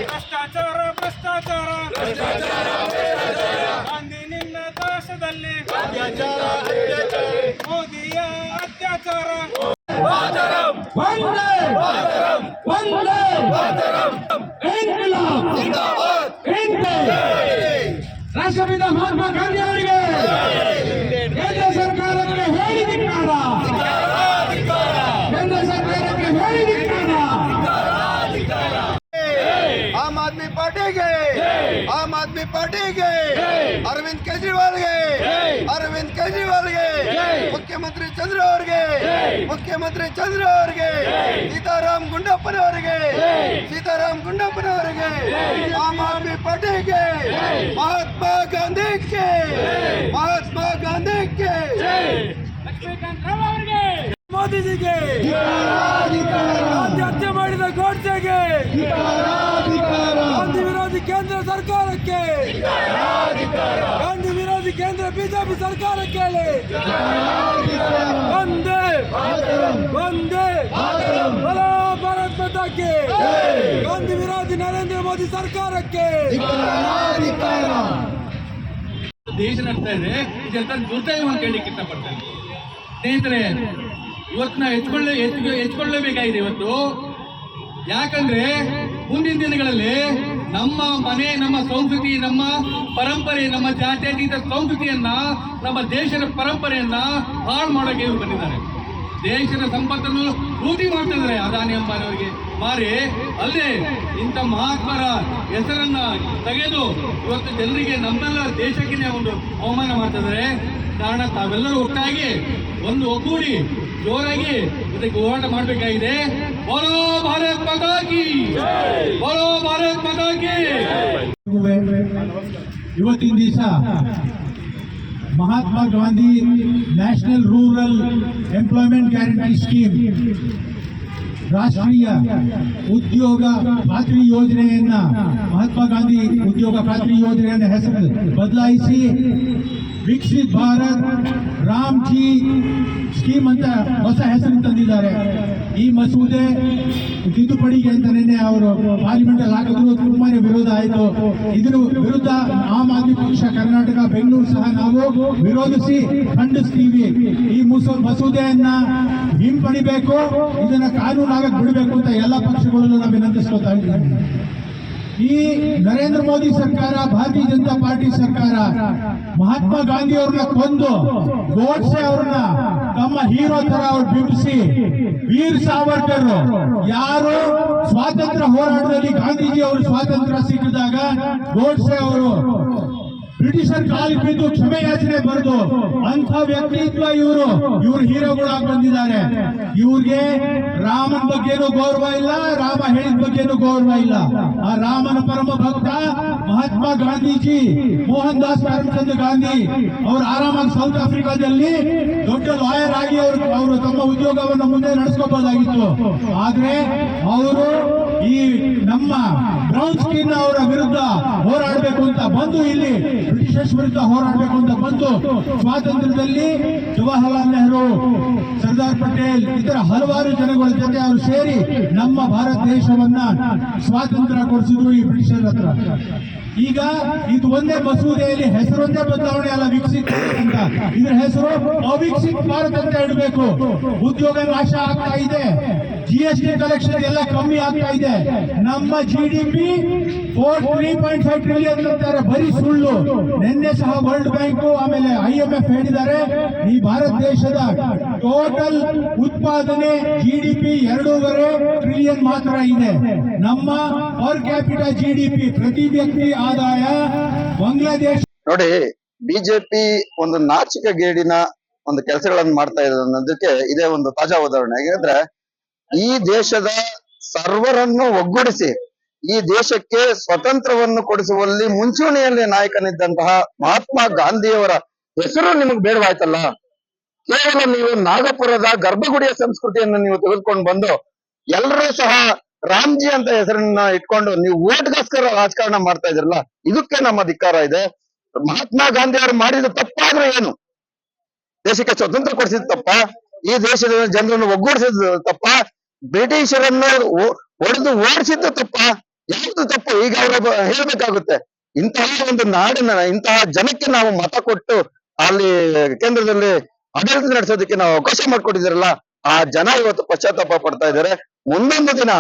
ಭ್ರಷ್ಟಾಚಾರ ಭ್ರಷ್ಟಾಚಾರ ಗಾಂಧಿ ನಿನ್ನ ದೇಶದಲ್ಲಿ ಮೋದಿಯ ಅತ್ಯಾಚಾರ. ರಾಷ್ಟ್ರಪಿತ ಮಹಾತ್ಮ ಗಾಂಧಿ ಅವರಿಗೆ ಕೇಂದ್ರ ಸರ್ಕಾರಕ್ಕೆ ಹೇಳಿದಿಕ್ಕಾರ, ಕೇಂದ್ರ ಸರ್ಕಾರಕ್ಕೆ ಹೇಳಿದಿಕ್ಕಾರ. आम आदमी पार्टी के, आम आदमी पार्टी के, अरविंद केजरीवाल के, अरविंद केजरीवाल के, मुख्यमंत्री चंद्र ಅವರಿಗೆ, मुख्यमंत्री चंद्र ಅವರಿಗೆ, सीताराम गुंडप्पनवರಿಗೆ, सीताराम गुंडप्पनवರಿಗೆ, आम आदमी पार्टी के, महात्मा गांधी के, महात्मा गांधी के, ಲಕ್ಷ್ಮೀಕಾಂತ್ ರಾವ್ ಅವರಿಗೆ, ಮೋದಿಜಿಗೆ, ಗಾಂಧಿ ಹತ್ಯೆ ಮಾಡಿದ ಗೋಡ್ಸೆಗೆ, ಗಾಂಧಿ ವಿರೋಧಿ ಕೇಂದ್ರ ಸರ್ಕಾರಕ್ಕೆ, ಗಾಂಧಿ ವಿರೋಧಿ ಕೇಂದ್ರ ಬಿಜೆಪಿ ಸರ್ಕಾರಕ್ಕೆ ಒಂದೇ ಒಂದೇ ಬಲೋ ಭಾರತ್ ಮಾತಾ ಕಿ, ಗಾಂಧಿ ವಿರೋಧಿ ನರೇಂದ್ರ ಮೋದಿ ಸರ್ಕಾರಕ್ಕೆ. ದೇಶ ನಡ್ತಾ ಇದೆ, ಇದೆಲ್ಲ ದುರ್ದೈವವನ್ನು ಕೇಳಲಿಕ್ಕೆ ಇಷ್ಟಪಡ್ತೇನೆ. ಸ್ನೇಹಿತರೆ, ಇವತ್ತು ನಾವು ಹೆಚ್ಕೊಳ್ಳೇಬೇಕಾಗಿದೆ ಇವತ್ತು. ಯಾಕಂದ್ರೆ ಮುಂದಿನ ದಿನಗಳಲ್ಲಿ ನಮ್ಮ ಮನೆ, ನಮ್ಮ ಸಂಸ್ಕೃತಿ, ನಮ್ಮ ಪರಂಪರೆ, ನಮ್ಮ ಜಾತ್ಯತೀತ ಸಂಸ್ಕೃತಿಯನ್ನ, ನಮ್ಮ ದೇಶದ ಪರಂಪರೆಯನ್ನ ಹಾಳು ಮಾಡೋಕೆ ಇವರು ಬಂದಿದ್ದಾರೆ. ದೇಶದ ಸಂಪತ್ತನ್ನು ಲೂಟಿ ಮಾಡ್ತಾ ಇದ್ದಾರೆ ಅದಾನಿ ಅಂಬಾನಿಯವರಿಗೆ ಮಾರಿ. ಅಲ್ಲೇ ಇಂಥ ಮಹಾತ್ಮರ ಹೆಸರನ್ನ ತೆಗೆದು ಇವತ್ತು ಜನರಿಗೆ, ನಮ್ಮೆಲ್ಲ ದೇಶಕ್ಕೆ ಒಂದು ಅವಮಾನ ಮಾಡ್ತಾ ಇದ್ದಾರೆ. ಕಾರಣ ತಾವೆಲ್ಲರೂ ಒಟ್ಟಾಗಿ ಒಂದು ಒಗ್ಗೂಡಿ ಜೋರಾಗಿ ಇದಕ್ಕೆ ಹೋರಾಟ ಮಾಡಬೇಕಾಗಿದೆ. ಬೋಲೋ ಭಾರತ್ ಮಾತಾ ಕಿ, ಬೋಲೋ ಭಾರತ್ ಮಾತಾ ಕಿ. ಇವತ್ತಿನ ದಿವಸ Mahatma Gandhi national rural employment guarantee scheme, ರಾಷ್ಟ್ರೀಯ ಉದ್ಯೋಗ ಖಾತ್ರಿ ಯೋಜನೆಯನ್ನ, ಮಹಾತ್ಮ ಗಾಂಧಿ ಉದ್ಯೋಗ ಖಾತ್ರಿ ಯೋಜನೆಯನ್ನ ಹೆಸರು ಬದಲಾಯಿಸಿ ವಿಕಸಿತ್ ಭಾರತ್ ರಾಮ್ಜಿ ಸ್ಕೀಮ್ ಅಂತ ಹೊಸ ಹೆಸರು ತಂದಿದ್ದಾರೆ. ಈ ಮಸೂದೆ ತಿದ್ದುಪಡಿಗೆ ಅಂತ ನಿನ್ನೆ ಅವರು ಪಾರ್ಲಿಮೆಂಟ್ ಅಲ್ಲಿ ಹಾಕಿದ್ರು, ತುಂಬಾನೇ ವಿರೋಧ ಆಯಿತು. ಇದರ ವಿರುದ್ಧ ಆಮ್ ಆದ್ಮಿ ಪಕ್ಷ ಕರ್ನಾಟಕ, ಬೆಂಗಳೂರು ಸಹ ನಾವು ವಿರೋಧಿಸಿ ಖಂಡಿಸ್ತೀವಿ. ಈ ಮಸೂದೆಯನ್ನ ಹಿಂಪಡಿಬೇಕು, ಇದನ್ನ ಕಾನೂನಾಗಕ್ಕೆ ಬಿಡಬೇಕು ಅಂತ ಎಲ್ಲ ಪಕ್ಷಗಳಲ್ಲೂ ನಾವು ವಿನಂತಿಸ್ಕೊತಾ ಇದ್ದೀವಿ. ಈ ನರೇಂದ್ರ ಮೋದಿ ಸರ್ಕಾರ, ಭಾರತೀಯ ಜನತಾ ಪಾರ್ಟಿ ಸರ್ಕಾರ ಮಹಾತ್ಮ ಗಾಂಧಿ ಅವ್ರನ್ನ ಕೊಂದು ಗೋಡ್ಸೆ ಅವ್ರನ್ನ ತಮ್ಮ ಹೀರೋ ತರ ಅವ್ರು ಬಿಂಬಿಸಿ, ವೀರ್ ಸಾವರ್ಕರ್ ಯಾರು ಸ್ವಾತಂತ್ರ್ಯ ಹೋರಾಟದಲ್ಲಿ ಗಾಂಧೀಜಿ ಅವರು ಸ್ವಾತಂತ್ರ್ಯ ಸಿಕ್ಕಿದಾಗ ಗೋಡ್ಸೆ ಅವರು ಬ್ರಿಟಿಷರ್ ಕಾಲಿಗೆ ಬಿದ್ದು ಕ್ಷಮೆ ಯಾಚನೆ ಬರೆದು ಅಂಥ ವ್ಯಕ್ತಿತ್ವ ಇವರು ಹೀರೋಗಳಾಗಿ ಬಂದಿದ್ದಾರೆ. ಇವ್ರಿಗೆ ರಾಮನ ಬಗ್ಗೆನೂ ಗೌರವ ಇಲ್ಲ, ರಾಮ ಹೇಳಿದ ಬಗ್ಗೆನೂ ಗೌರವ ಇಲ್ಲ. ಆ ರಾಮನ ಪರಮ ಭಕ್ತ ಮಹಾತ್ಮ ಗಾಂಧೀಜಿ, ಮೋಹನ್ ದಾಸ್ ಕರಮ್ಚಂದ್ ಗಾಂಧಿ ಅವರು ಆರಾಮಾಗಿ ಸೌತ್ ಆಫ್ರಿಕಾದಲ್ಲಿ ದೊಡ್ಡ ಲಾಯರ್ ಆಗಿ ಅವರು ತಮ್ಮ ಉದ್ಯೋಗವನ್ನು ಮುಂದೆ ನಡೆಸ್ಕೋಬಹುದಾಗಿತ್ತು. ಆದ್ರೆ ಅವರು ಈ ನಮ್ಮ ಬ್ರೌನ್ ಸ್ಕಿನ್ ಅವರ ವಿರುದ್ಧ ಹೋರಾಡಬೇಕು ಅಂತ ಬಂದು, ಇಲ್ಲಿ ಬ್ರಿಟಿಷರ್ಸ್ ವಿರುದ್ಧ ಹೋರಾಡಬೇಕು ಅಂತ ಬಂದು, ಸ್ವಾತಂತ್ರ್ಯದಲ್ಲಿ ಜವಾಹರ್ಲಾಲ್ ನೆಹರು, ಸರ್ದಾರ್ ಪಟೇಲ್ ಇತರ ಹಲವಾರು ಜನಗಳ ಜೊತೆ ಅವರು ಸೇರಿ ನಮ್ಮ ಭಾರತ ದೇಶವನ್ನ ಸ್ವಾತಂತ್ರ್ಯ ಕೊಡಿಸಿದ್ರು ಈ ಬ್ರಿಟಿಷರ್ ಹತ್ರ. ಈಗ ಇದು ಒಂದೇ ಮಸೂದೆಯಲ್ಲಿ ಹೆಸರೊಂದೇ ಬದಲಾವಣೆ ಅಲ್ಲ, ವಿಕಸಿತ ಅಂತ. ಇದರ ಹೆಸರು ಅವಿಕಸಿತ ಭಾರತ ಅಂತ ಇಡಬೇಕು. ಉದ್ಯೋಗ ನಾಶ ಆಗ್ತಾ ಇದೆ, GST ಕಲೆಕ್ಷನ್ ಎಲ್ಲ ಕಮ್ಮಿ ಆಗ್ತಾ ಇದೆ. ನಮ್ಮ GDP 3.5 ಟ್ರಿಲಿಯನ್ ಅಂತಾರೆ, ಬರೀ ಸುಳ್ಳು. ನಿನ್ನೆ ಸಹ ವರ್ಲ್ಡ್ ಬ್ಯಾಂಕ್ ಆಮೇಲೆ IMF ಹೇಳಿದ್ದಾರೆ, ಈ ಭಾರತ ದೇಶದ ಟೋಟಲ್ ಉತ್ಪಾದನೆ GDP 2.5 ಟ್ರಿಲಿಯನ್ ಮಾತ್ರ ಇದೆ. ನಮ್ಮ ಪರ್ ಕ್ಯಾಪಿಟಲ್ GDP, ಪ್ರತಿ ವ್ಯಕ್ತಿ ಆದಾಯ ಬಾಂಗ್ಲಾದೇಶ. ನೋಡಿ, ಬಿಜೆಪಿ ಒಂದು ನಾಚಿಕೆಗೇಡಿನ ಒಂದು ಕೆಲಸಗಳನ್ನು ಮಾಡ್ತಾ ಇದೆ ಅನ್ನೋದಕ್ಕೆ ಇದೇ ಒಂದು ತಾಜಾ ಉದಾಹರಣೆ. ಯಾಕಂದ್ರೆ ಈ ದೇಶದ ಸರ್ವರನ್ನು ಒಗ್ಗೂಡಿಸಿ ಈ ದೇಶಕ್ಕೆ ಸ್ವತಂತ್ರವನ್ನು ಕೊಡಿಸುವಲ್ಲಿ ಮುಂಚೂಣಿಯಲ್ಲಿ ನಾಯಕನಿದ್ದಂತಹ ಮಹಾತ್ಮ ಗಾಂಧಿಯವರ ಹೆಸರು ನಿಮಗೆ ಬೇಡವಾಯ್ತಲ್ಲ. ಕೇವಲ ನೀವು ನಾಗಪುರದ ಗರ್ಭಗುಡಿಯ ಸಂಸ್ಕೃತಿಯನ್ನು ನೀವು ತೆಗೆದುಕೊಂಡು ಬಂದು ಎಲ್ಲರೂ ಸಹ ರಾಮ್ಜಿ ಅಂತ ಹೆಸರನ್ನ ಇಟ್ಕೊಂಡು ನೀವು ಓಟ್ಗೋಸ್ಕರ ರಾಜಕಾರಣ ಮಾಡ್ತಾ ಇದ್ರಲ್ಲ, ಇದಕ್ಕೆ ನಮ್ಮ ಧಿಕ್ಕಾರ ಇದೆ. ಮಹಾತ್ಮ ಗಾಂಧಿ ಅವರು ಮಾಡಿದ ತಪ್ಪಾದ್ರೆ ಏನು? ದೇಶಕ್ಕೆ ಸ್ವತಂತ್ರ ಕೊಡಿಸಿದ ತಪ್ಪ? ಈ ದೇಶದ ಜನರನ್ನು ಒಗ್ಗೂಡಿಸಿದ ತಪ್ಪ? ಬ್ರಿಟಿಷರನ್ನು ಹೊಡೆದು ಓಡಿಸಿದ್ದು ತಪ್ಪ, ಯಾವ್ದು ತಪ್ಪು ಈಗ ಅವರು ಹೇಳ್ಬೇಕಾಗುತ್ತೆ. ಇಂತಹ ಒಂದು ನಾಡಿನ ಇಂತಹ ಜನಕ್ಕೆ ನಾವು ಮತ ಕೊಟ್ಟು ಅಲ್ಲಿ ಕೇಂದ್ರದಲ್ಲಿ ಆಡಳಿತ ನಡೆಸೋದಕ್ಕೆ ನಾವು ಅವಕಾಶ ಮಾಡ್ಕೊಟ್ಟಿದ್ದೀರಲ್ಲ, ಆ ಜನ ಇವತ್ತು ಪಶ್ಚಾತ್ತಾಪ ಪಡ್ತಾ ಇದ್ದಾರೆ. ಮುಂದೊಂದು ದಿನ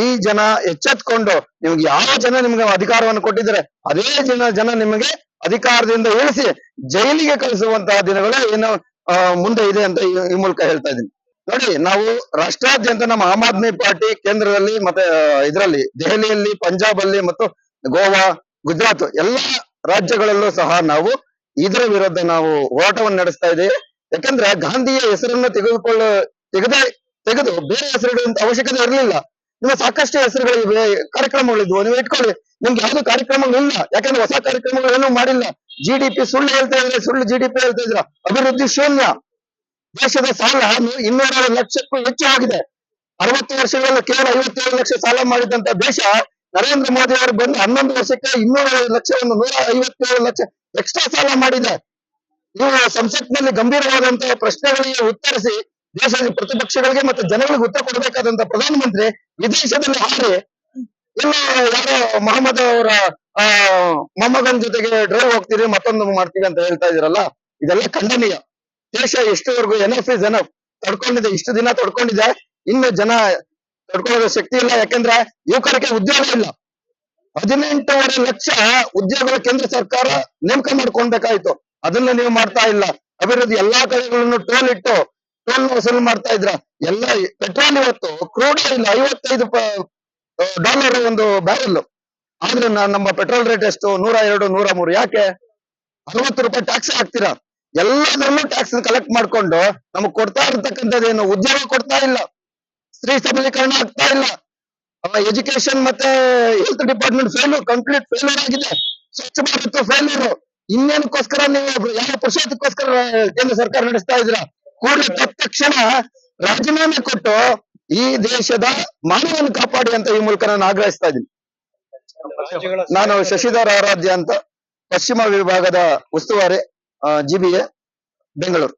ಈ ಜನ ಎಚ್ಚೆತ್ಕೊಂಡು ನಿಮ್ಗೆ ಯಾವ ಜನ ನಿಮ್ಗೆ ಅಧಿಕಾರವನ್ನು ಕೊಟ್ಟಿದ್ದಾರೆ ಅದೇ ಜನ ನಿಮಗೆ ಅಧಿಕಾರದಿಂದ ಇಳಿಸಿ ಜೈಲಿಗೆ ಕಳಿಸುವಂತಹ ದಿನಗಳು ಏನು ಮುಂದೆ ಇದೆ ಅಂತ ಈ ಮೂಲಕ ಹೇಳ್ತಾ ಇದ್ದೀನಿ. ನೋಡಿ, ನಾವು ರಾಷ್ಟ್ರಾದ್ಯಂತ ನಮ್ಮ ಆಮ್ ಆದ್ಮಿ ಪಾರ್ಟಿ ಕೇಂದ್ರದಲ್ಲಿ ಮತ್ತೆ ಇದರಲ್ಲಿ ದೆಹಲಿಯಲ್ಲಿ, ಪಂಜಾಬ್ ಅಲ್ಲಿ ಮತ್ತು ಗೋವಾ, ಗುಜರಾತ್ ಎಲ್ಲ ರಾಜ್ಯಗಳಲ್ಲೂ ಸಹ ನಾವು ಇದರ ವಿರುದ್ಧ ನಾವು ಹೋರಾಟವನ್ನು ನಡೆಸ್ತಾ ಇದ್ದೇವೆ. ಯಾಕಂದ್ರೆ ಗಾಂಧಿಯ ಹೆಸರನ್ನು ತೆಗೆದು ಬೇರೆ ಹೆಸರಿಡುವಂತ ಅವಶ್ಯಕತೆ ಇರಲಿಲ್ಲ. ನಿಮ್ಮ ಸಾಕಷ್ಟು ಹೆಸರುಗಳಿವೆ, ಕಾರ್ಯಕ್ರಮಗಳಿದ್ವು, ನೀವು ಇಟ್ಕೊಳ್ಳಿ. ನಿಮ್ಗೆ ಯಾವ್ದು ಕಾರ್ಯಕ್ರಮಗಳಿಲ್ಲ, ಯಾಕಂದ್ರೆ ಹೊಸ ಕಾರ್ಯಕ್ರಮಗಳೇನು ಮಾಡಿಲ್ಲ. GDP ಸುಳ್ಳು ಹೇಳ್ತಾ ಇದ್ರೆ, ಸುಳ್ಳು GDP ಹೇಳ್ತಾ ಇದ್ರ, ಅಭಿವೃದ್ಧಿ ಶೂನ್ಯ. ದೇಶದ ಸಾಲ 200 ಲಕ್ಷಕ್ಕೂ ಹೆಚ್ಚು ಆಗಿದೆ. 60 ವರ್ಷಗಳಲ್ಲಿ ಕೇವಲ 57 ಲಕ್ಷ ಸಾಲ ಮಾಡಿದಂತ ದೇಶ ನರೇಂದ್ರ ಮೋದಿ ಅವರು ಬಂದು 11 ವರ್ಷಕ್ಕೆ 200 ಲಕ್ಷವನ್ನು 157 ಲಕ್ಷ ಎಕ್ಸ್ಟ್ರಾ ಸಾಲ ಮಾಡಿದೆ. ನೀವು ಸಂಸತ್ನಲ್ಲಿ ಗಂಭೀರವಾದಂತಹ ಪ್ರಶ್ನೆಗಳಿಗೆ ಉತ್ತರಿಸಿ ದೇಶದ ಪ್ರತಿಪಕ್ಷಗಳಿಗೆ ಮತ್ತು ಜನಗಳಿಗೆ ಉತ್ತರ ಕೊಡಬೇಕಾದಂತ ಪ್ರಧಾನಮಂತ್ರಿ ವಿದೇಶದಲ್ಲಿ ಹಾರಿ ಇಲ್ಲ ಯಾರೋ ಮೊಹಮ್ಮದ್ ಅವರ ಮೊಮ್ಮಗನ್ ಜೊತೆಗೆ ಡ್ರೈವ್ ಹೋಗ್ತೀರಿ, ಮತ್ತೊಂದು ಮಾಡ್ತೀವಿ ಅಂತ ಹೇಳ್ತಾ ಇದೀರಲ್ಲ, ಇದೆಲ್ಲ ಖಂಡನೀಯ. ದೇಶ ಎಷ್ಟುವರೆಗೂ ಎನಫ್ ಇಸ್ ಎನಫ್ ತಡ್ಕೊಂಡಿದೆ, ಇಷ್ಟು ದಿನ ತಡ್ಕೊಂಡಿದೆ. ಇನ್ನು ಜನ ತಡ್ಕೊಳ್ಳೋ ಶಕ್ತಿ ಇಲ್ಲ. ಯಾಕಂದ್ರೆ ಯುವಕರಿಗೆ ಉದ್ಯೋಗ ಇಲ್ಲ. 18.5 ಲಕ್ಷ ಉದ್ಯೋಗಗಳ ಕೇಂದ್ರ ಸರ್ಕಾರ ನೇಮಕ ಮಾಡ್ಕೊಳ್ಬೇಕಾಯ್ತು, ಅದನ್ನ ನೀವು ಮಾಡ್ತಾ ಇಲ್ಲ. ಅಭಿವೃದ್ಧಿ ಎಲ್ಲಾ ಕಡೆಗಳನ್ನು ಟೋಲ್ ವಸೂಲು ಮಾಡ್ತಾ ಇದ್ರ. ಎಲ್ಲ ಪೆಟ್ರೋಲ್ ಇವತ್ತು ಕ್ರೂಡ್ ಆಯಿಲ್ $55 ಒಂದು ಬ್ಯಾರೆಲ್. ಆದ್ರೆ ನಮ್ಮ ಪೆಟ್ರೋಲ್ ರೇಟ್ ಎಷ್ಟು? 102, 103. ಯಾಕೆ? 60 ರೂಪಾಯಿ ಟ್ಯಾಕ್ಸ್ ಹಾಕ್ತೀರಾ. ಎಲ್ಲದರಲ್ಲೂ ಟ್ಯಾಕ್ಸ್ ಕಲೆಕ್ಟ್ ಮಾಡ್ಕೊಂಡು ನಮಗ್ ಕೊಡ್ತಾ ಇರ್ತಕ್ಕಂಥದ್ದೇನು ಉದ್ಯೋಗ ಕೊಡ್ತಾ ಇಲ್ಲ, ಸ್ತ್ರೀ ಸಬಲೀಕರಣ ಆಗ್ತಾ ಇಲ್ಲ, ಎಜುಕೇಶನ್ ಮತ್ತೆ ಹೆಲ್ತ್ ಡಿಪಾರ್ಟ್ಮೆಂಟ್ ಕಂಪ್ಲೀಟ್ ಫೇಲ್ಯೂರ್ ಆಗಿದೆ, ಸ್ವಚ್ಛ ಭಾರತ್ ಫೇಲ್ಯೂರ್. ಇನ್ನೇನಕ್ಕೋಸ್ಕರ ನೀವು ಯಾವ ಪುರುಷಾರ್ಥಕ್ಕೋಸ್ಕರ ಕೇಂದ್ರ ಸರ್ಕಾರ ನಡೆಸ್ತಾ ಇದ್ದೀರಾ? ಕೂಡಲೇ ತಕ್ಷಣ ರಾಜೀನಾಮೆ ಕೊಟ್ಟು ಈ ದೇಶದ ಮಾನವವನ್ನು ಕಾಪಾಡಿ ಅಂತ ಈ ಮೂಲಕ ನಾನು ಆಗ್ರಹಿಸ್ತಾ ಇದ್ದೀನಿ. ನಾನು ಶಶಿಧರ್ ಆರಾಧ್ಯ ಅಂತ, ಪಶ್ಚಿಮ ವಿಭಾಗದ ಉಸ್ತುವಾರಿ, GBA, ಬೆಂಗಳೂರು.